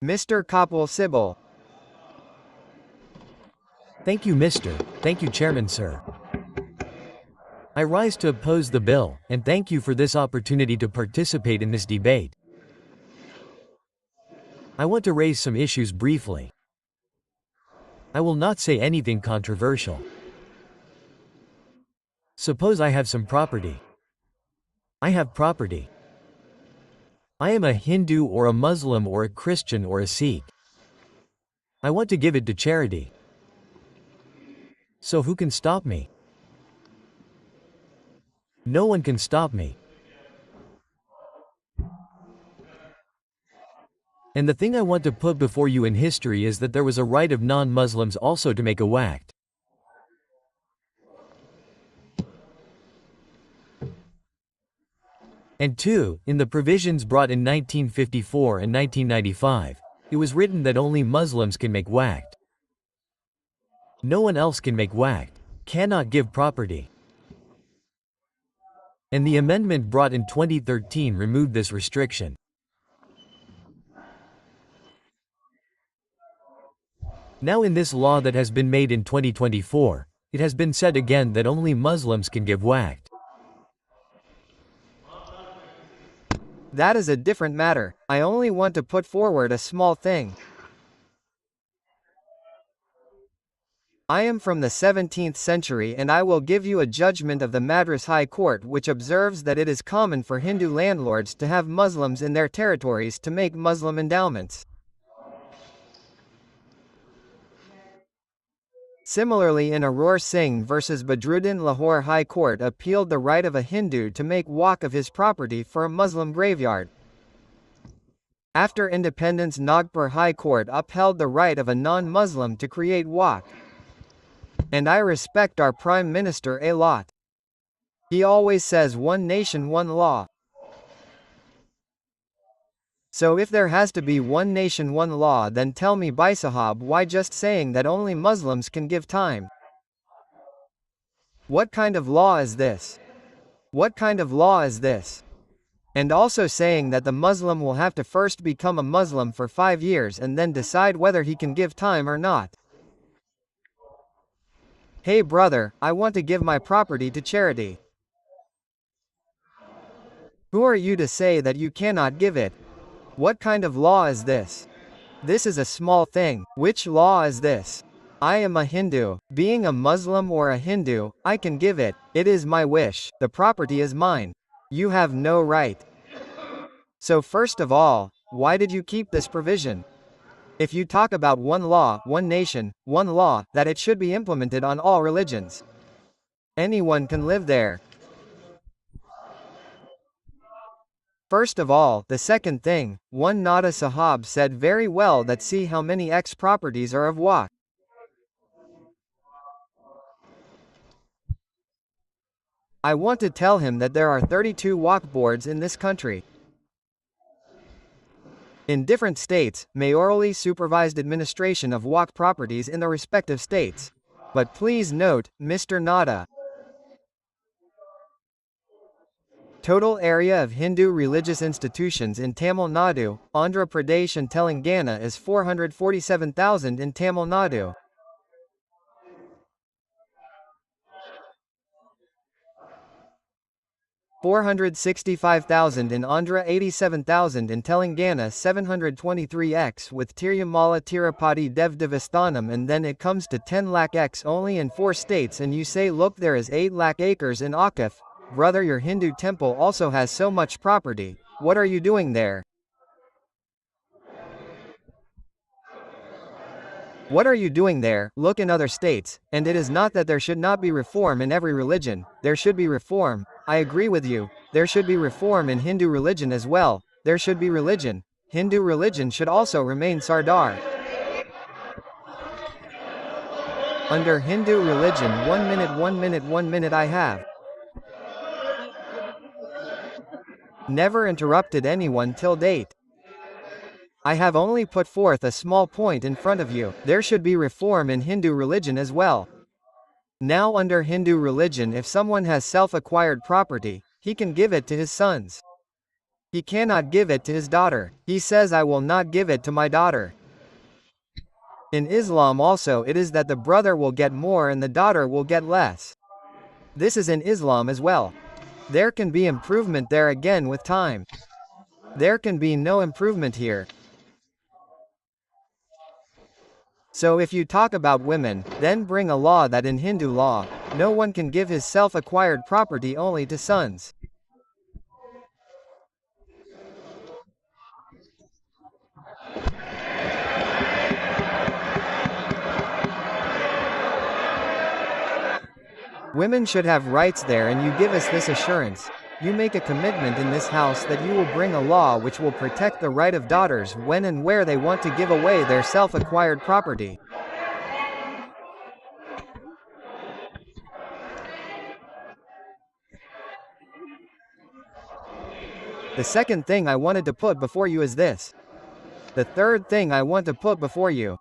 Mr. Kapil Sibal. Thank you, Mr. Thank you, Chairman, sir. I rise to oppose the bill, and thank you for this opportunity to participate in this debate. I want to raise some issues briefly. I will not say anything controversial. Suppose I have some property. I have property. I am a Hindu or a Muslim or a Christian or a Sikh. I want to give it to charity. So who can stop me? No one can stop me. And the thing I want to put before you in history is that there was a right of non-Muslims also to make a waqf. And two, in the provisions brought in 1954 and 1995, it was written that only Muslims can make waqf. No one else can make waqf, cannot give property. And the amendment brought in 2013 removed this restriction. Now in this law that has been made in 2024, it has been said again that only Muslims can give waqf. That is a different matter. I only want to put forward a small thing. I am from the 17th century and I will give you a judgment of the Madras High Court which observes that it is common for Hindu landlords to have Muslims in their territories to make Muslim endowments. Similarly, in Aror Singh vs. Badruddin, Lahore High Court appealed the right of a Hindu to make waqf of his property for a Muslim graveyard. After independence, Nagpur High Court upheld the right of a non-Muslim to create waqf. And I respect our Prime Minister a lot. He always says one nation, one law. So if there has to be one nation, one law, then tell me, Bhai Sahab, why just saying that only Muslims can give time? What kind of law is this? What kind of law is this? And also saying that the Muslim will have to first become a Muslim for 5 years and then decide whether he can give time or not. Hey brother, I want to give my property to charity. Who are you to say that you cannot give it? What kind of law is this? This is a small thing. Which law is this? I am a Hindu. Being a Muslim or a Hindu, I can give it. It is my wish. The property is mine. You have no right. So first of all, why did you keep this provision? If you talk about one law, one nation, one law, that it should be implemented on all religions. Anyone can live there. First of all, the second thing, one Nada Sahab said very well that see how many X properties are of waqf. I want to tell him that there are 32 waqf boards in this country. In different states, mayorally supervised administration of waqf properties in the respective states. But please note, Mr. Nada, total area of Hindu religious institutions in Tamil Nadu, Andhra Pradesh and Telangana is 447,000 in Tamil Nadu. $465,000 in Andhra, 87,000 in Telangana, 723x with Tirumala Tirupati Devasthanam, and then it comes to 10 lakh x only in 4 states, and you say look, there is 8 lakh acres in Akif. Brother, your Hindu temple also has so much property. What are you doing there? What are you doing there? Look in other states, and it is not that there should not be reform in every religion. There should be reform. I agree with you. There should be reform in Hindu religion as well. There should be religion. Hindu religion should also remain Sardar. Under Hindu religion, 1 minute, 1 minute, 1 minute I have never interrupted anyone till date. I have only put forth a small point in front of you. There should be reform in Hindu religion as well. Now under Hindu religion, if someone has self-acquired property, he can give it to his sons. He cannot give it to his daughter. He says I will not give it to my daughter. In Islam also it is that the brother will get more and the daughter will get less. This is in Islam as well. There can be improvement there again with time. There can be no improvement here. So if you talk about women, then bring a law that in Hindu law, no one can give his self-acquired property only to sons. Women should have rights there and you give us this assurance. You make a commitment in this house that you will bring a law which will protect the right of daughters when and where they want to give away their self-acquired property. The second thing I wanted to put before you is this. The third thing I want to put before you.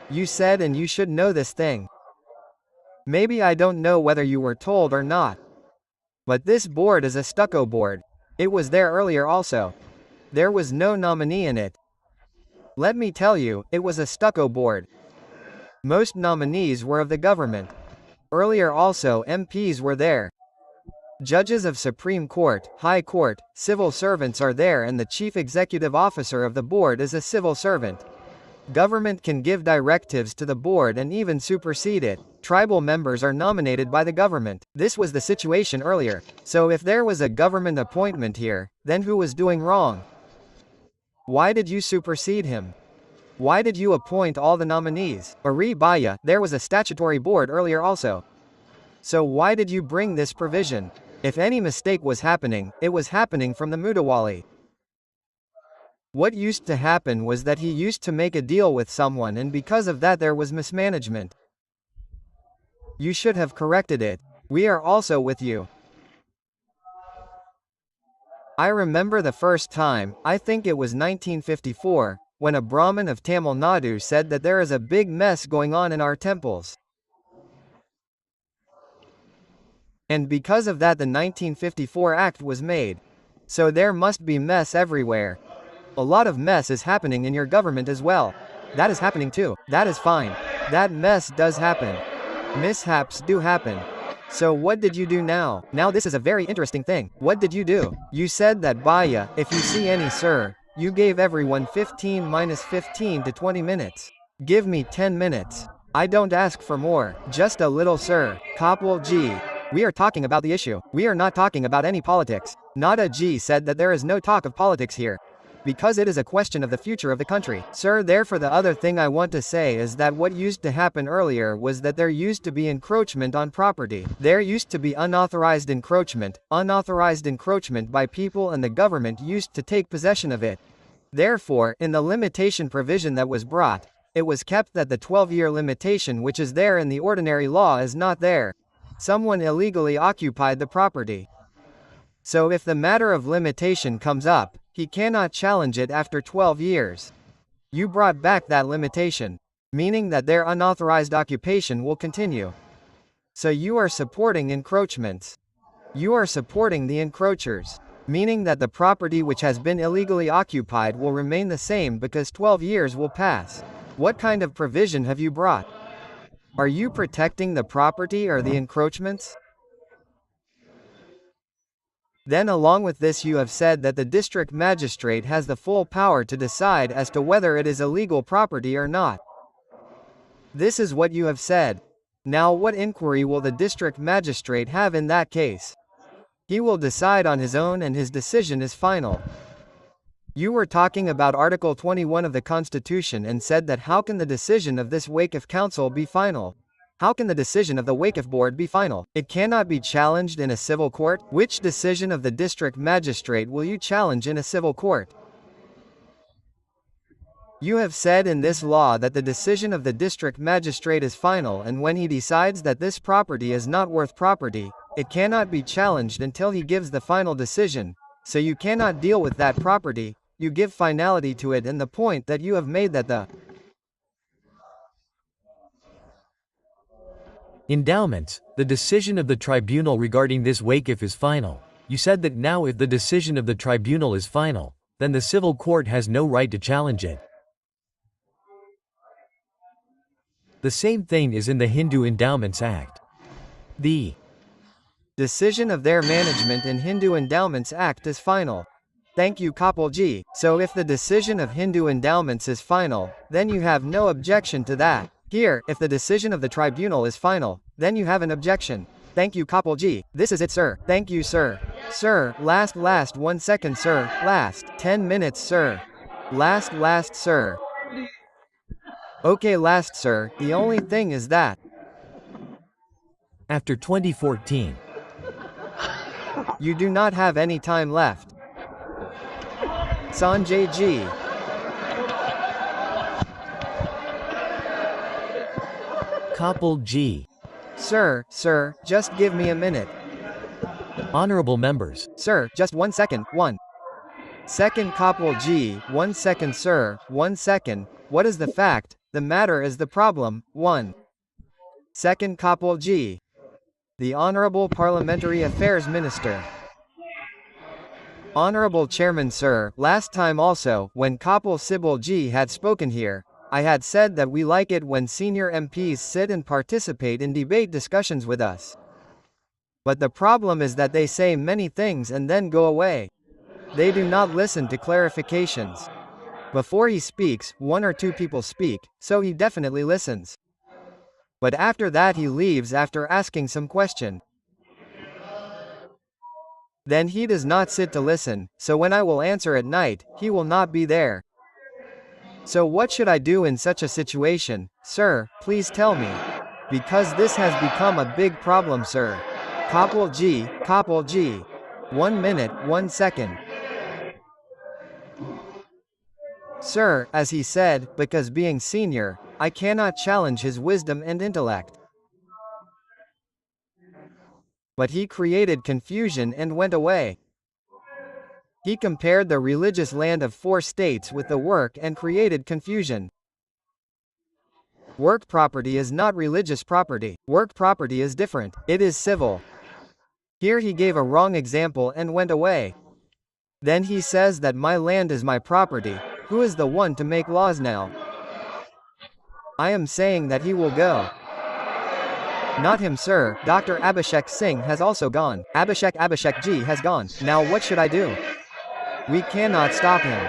You said and you should know this thing. Maybe I don't know whether you were told or not. But this board is a stucco board. It was there earlier also. There was no nominee in it. Let me tell you, it was a stucco board. Most nominees were of the government. Earlier also MPs were there. Judges of Supreme Court, High Court, civil servants are there and the chief executive officer of the board is a civil servant. Government can give directives to the board and even supersede it. Tribal members are nominated by the government. This was the situation earlier. So if there was a government appointment here, then who was doing wrong? Why did you supersede him? Why did you appoint all the nominees? Ari Baya, there was a statutory board earlier also. So why did you bring this provision? If any mistake was happening, it was happening from the Mutawali. What used to happen was that he used to make a deal with someone and because of that there was mismanagement. You should have corrected it. We are also with you. I remember the first time, I think it was 1954, when a Brahmin of Tamil Nadu said that there is a big mess going on in our temples. And because of that the 1954 Act was made. So there must be mess everywhere. A lot of mess is happening in your government as well. That is happening too. That is fine. That mess does happen. Mishaps do happen. So what did you do now? Now this is a very interesting thing. What did you do? You said that Baya, if you see any sir, you gave everyone 15 minus 15 to 20 minutes. Give me 10 minutes. I don't ask for more. Just a little sir. Kapil G. We are talking about the issue. We are not talking about any politics. Nada G said that there is no talk of politics here. Because it is a question of the future of the country. Sir, therefore the other thing I want to say is that what used to happen earlier was that there used to be encroachment on property. There used to be unauthorized encroachment by people and the government used to take possession of it. Therefore, in the limitation provision that was brought, it was kept that the 12-year limitation which is there in the ordinary law is not there. Someone illegally occupied the property. So if the matter of limitation comes up, he cannot challenge it after 12 years. You brought back that limitation, meaning that their unauthorized occupation will continue. So you are supporting encroachments. You are supporting the encroachers, meaning that the property which has been illegally occupied will remain the same because 12 years will pass. What kind of provision have you brought? Are you protecting the property or the encroachments? Then along with this you have said that the district magistrate has the full power to decide as to whether it is illegal property or not. This is what you have said. Now what inquiry will the district magistrate have in that case? He will decide on his own and his decision is final. You were talking about Article 21 of the Constitution and said that how can the decision of this Waqf Council be final? How can the decision of the Waqf Board be final? It cannot be challenged in a civil court. Which decision of the district magistrate will you challenge in a civil court? You have said in this law that the decision of the district magistrate is final and when he decides that this property is not worth property, it cannot be challenged until he gives the final decision. So you cannot deal with that property, you give finality to it and the point that you have made that the endowments, the decision of the tribunal regarding this Waqf is final. You said that now if the decision of the tribunal is final, then the civil court has no right to challenge it. The same thing is in the Hindu Endowments Act. The decision of their management in Hindu Endowments Act is final. Thank you Kapilji. So if the decision of Hindu endowments is final, then you have no objection to that. Here, if the decision of the tribunal is final, then you have an objection. Thank you Kapilji. This is it sir. Thank you sir. Sir, last 1 second sir. Last 10 minutes sir. Last sir. Okay last sir, the only thing is that after 2014, you do not have any time left. Sanjay Ji. Kapil G. Sir, just give me a minute. Honorable members. Sir, just 1 second, 1 second Kapil G, 1 second sir, 1 second, what is the fact, the matter is the problem, 1 second Kapil G. The Honorable Parliamentary Affairs Minister. Honorable Chairman sir, last time also, when Kapil Sibal Ji had spoken here, I had said that we like it when senior MPs sit and participate in debate discussions with us. But the problem is that they say many things and then go away. They do not listen to clarifications. Before he speaks, 1 or 2 people speak, so he definitely listens. But after that he leaves after asking some question. Then he does not sit to listen, so when I will answer at night, he will not be there. So what should I do in such a situation, sir, please tell me. Because this has become a big problem sir. Kapil G. 1 minute, 1 second. Sir, as he said, because being senior, I cannot challenge his wisdom and intellect. But he created confusion and went away. He compared the religious land of 4 states with the work and created confusion. Work property is not religious property. Work property is different. It is civil. Here he gave a wrong example and went away. Then he says that my land is my property. Who is the one to make laws now? I am saying that he will go. Not him sir, Dr. Abhishek Singh has also gone. Abhishek Ji has gone. Now what should I do? We cannot stop him.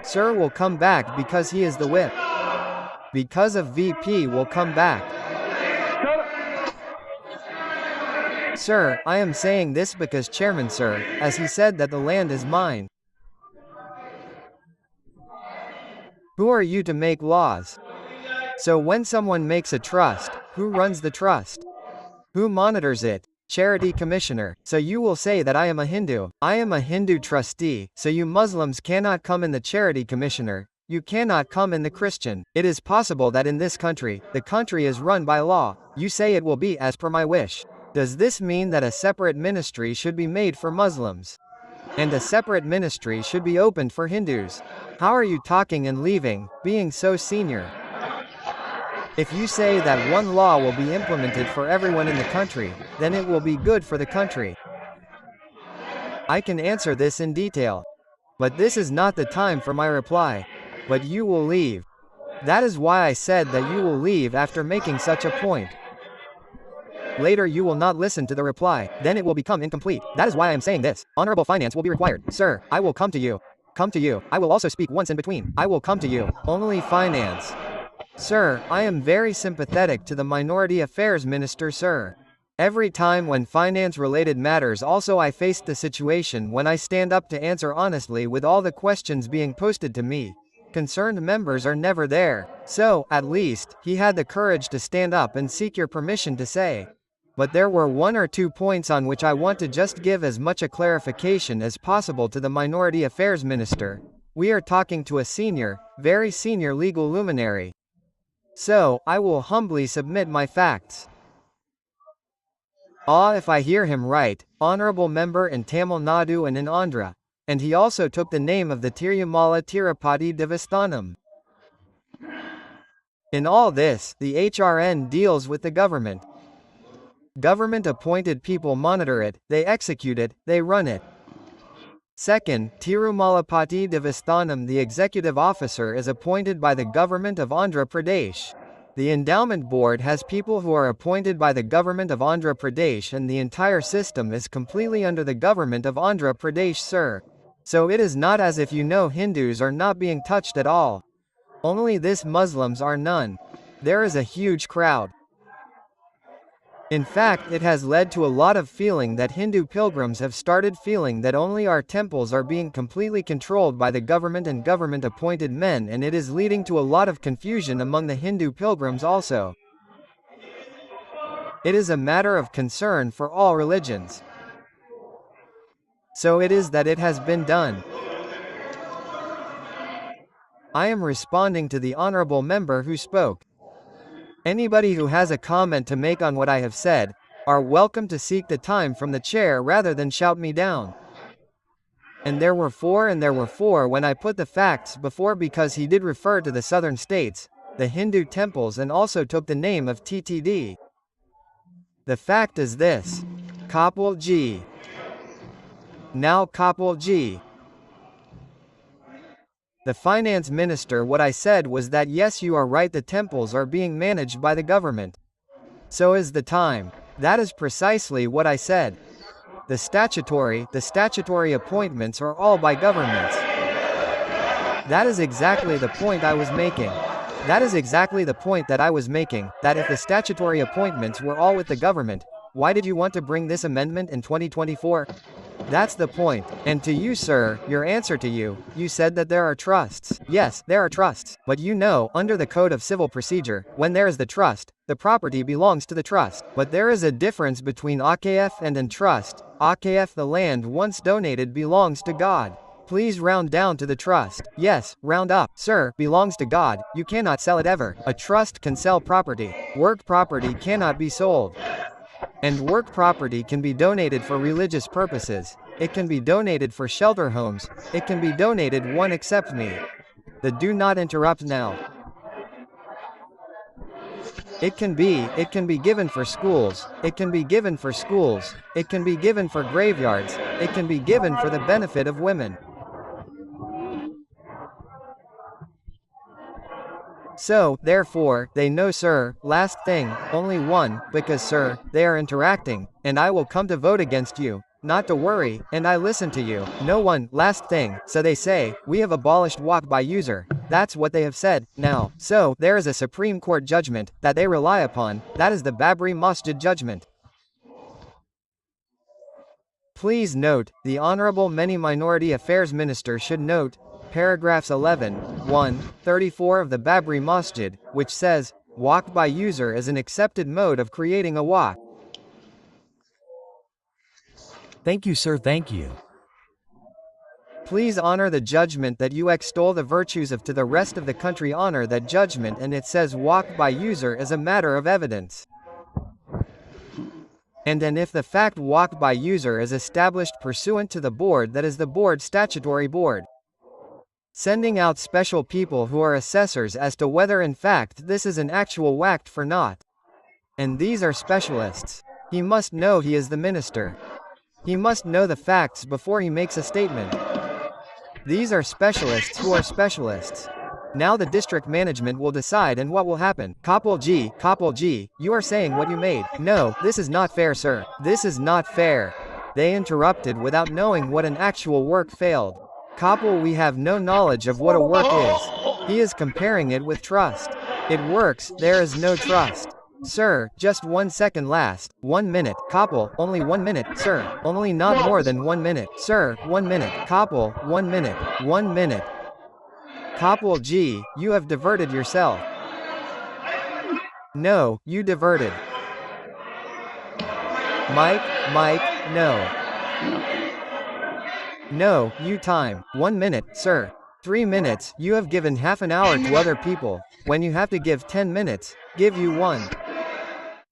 Sir will come back because he is the whip. Because of VP will come back. Sir, I am saying this because Chairman sir, as he said that the land is mine. Who are you to make laws? So when someone makes a trust, who runs the trust? Who monitors it? Charity Commissioner. So you will say that I am a Hindu. I am a Hindu trustee, so you Muslims cannot come in the Charity Commissioner. You cannot come in the Christian. It is possible that in this country, the country is run by law. You say it will be as per my wish. Does this mean that a separate ministry should be made for Muslims? And a separate ministry should be opened for Hindus? How are you talking and leaving, being so senior? If you say that one law will be implemented for everyone in the country, then it will be good for the country. I can answer this in detail. But this is not the time for my reply. But you will leave. That is why I said that you will leave after making such a point. Later you will not listen to the reply, then it will become incomplete. That is why I am saying this. Honorable finance will be required. Sir, I will come to you. Come to you. I will also speak once in between. I will come to you. Only finance. Sir, I am very sympathetic to the Minority Affairs Minister sir. Every time when finance-related matters also I faced the situation when I stand up to answer honestly with all the questions being posted to me. Concerned members are never there. So, at least, he had the courage to stand up and seek your permission to say. But there were 1 or 2 points on which I want to just give as much a clarification as possible to the Minority Affairs Minister. We are talking to a senior, very senior legal luminary. So, I will humbly submit my facts. If I hear him right, honorable member in Tamil Nadu and in Andhra. And he also took the name of the Tirumala Tirupati Devasthanam. In all this, the HRN deals with the government. Government-appointed people monitor it, they execute it, they run it. Second, Tirumalapati Devasthanam, the executive officer, is appointed by the government of Andhra Pradesh. The endowment board has people who are appointed by the government of Andhra Pradesh, and the entire system is completely under the government of Andhra Pradesh, sir. So it is not as if Hindus are not being touched at all. Only this Muslims are none. There is a huge crowd. In fact, it has led to a lot of feeling that Hindu pilgrims have started feeling that only our temples are being completely controlled by the government and government-appointed men, and it is leading to a lot of confusion among the Hindu pilgrims also. It is a matter of concern for all religions. So it is that it has been done. I am responding to the honorable member who spoke. Anybody who has a comment to make on what I have said, are welcome to seek the time from the chair rather than shout me down. And there were four when I put the facts before, because he did refer to the southern states, the Hindu temples, and also took the name of TTD. The fact is this. Kapil Ji. Now Kapil Ji. The finance minister, what I said was that yes, you are right, the temples are being managed by the government. So is the time. That is precisely what I said. The statutory appointments are all by governments. That is exactly the point I was making. That is exactly the point that I was making, that if the statutory appointments were all with the government, why did you want to bring this amendment in 2024? That's the point. And to you, sir, your answer to you said that there are trusts. Yes, there are trusts. But under the Code of Civil Procedure, when there is the trust, the property belongs to the trust. But there is a difference between AKF and entrust. AKF, the land once donated, belongs to God. Please round down to the trust. Yes, round up. Sir, belongs to God. You cannot sell it ever. A trust can sell property. Work property cannot be sold. And work property can be donated for religious purposes. It can be donated for shelter homes. It can be donated one except me. The do not interrupt now. It can be given for schools. It can be given for schools. It can be given for graveyards. It can be given for the benefit of women. So, therefore, they know, sir, last thing, only one, because, sir, they are interacting, and I will come to vote against you, not to worry, and I listen to you. No one, last thing, so they say, we have abolished walk by user. That's what they have said, now. So, there is a Supreme Court judgment, that they rely upon, that is the Babri Masjid judgment. Please note, the Honorable Many Minority Affairs Minister should note, paragraphs 11, 1, 34 of the Babri Masjid, which says, walk by user is an accepted mode of creating a waqf. Thank you, sir, thank you. Please honor the judgment that you extol the virtues of, to the rest of the country honor that judgment, and it says waqf by user is a matter of evidence. And if the fact waqf by user is established pursuant to the board, that is the board statutory board. Sending out special people who are assessors as to whether in fact this is an actual waqf or not. And these are specialists. He must know, he is the minister. He must know the facts before he makes a statement. These are specialists who are specialists. Now the district management will decide, and what will happen. Kapil Ji, you are saying what you made. No, this is not fair, sir. This is not fair. They interrupted without knowing what an actual work failed. Kapil, we have no knowledge of what a work is. He is comparing it with trust. It works, there is no trust. Sir, just 1 second last. 1 minute. Kapil, only 1 minute. Sir, only not more than 1 minute. Sir, 1 minute. Kapil, 1 minute. 1 minute. Kapil Ji, you have diverted yourself. No, you diverted. Mike, no. No, you time. 1 minute, sir. 3 minutes, you have given half an hour to other people. When you have to give 10 minutes, give you 1.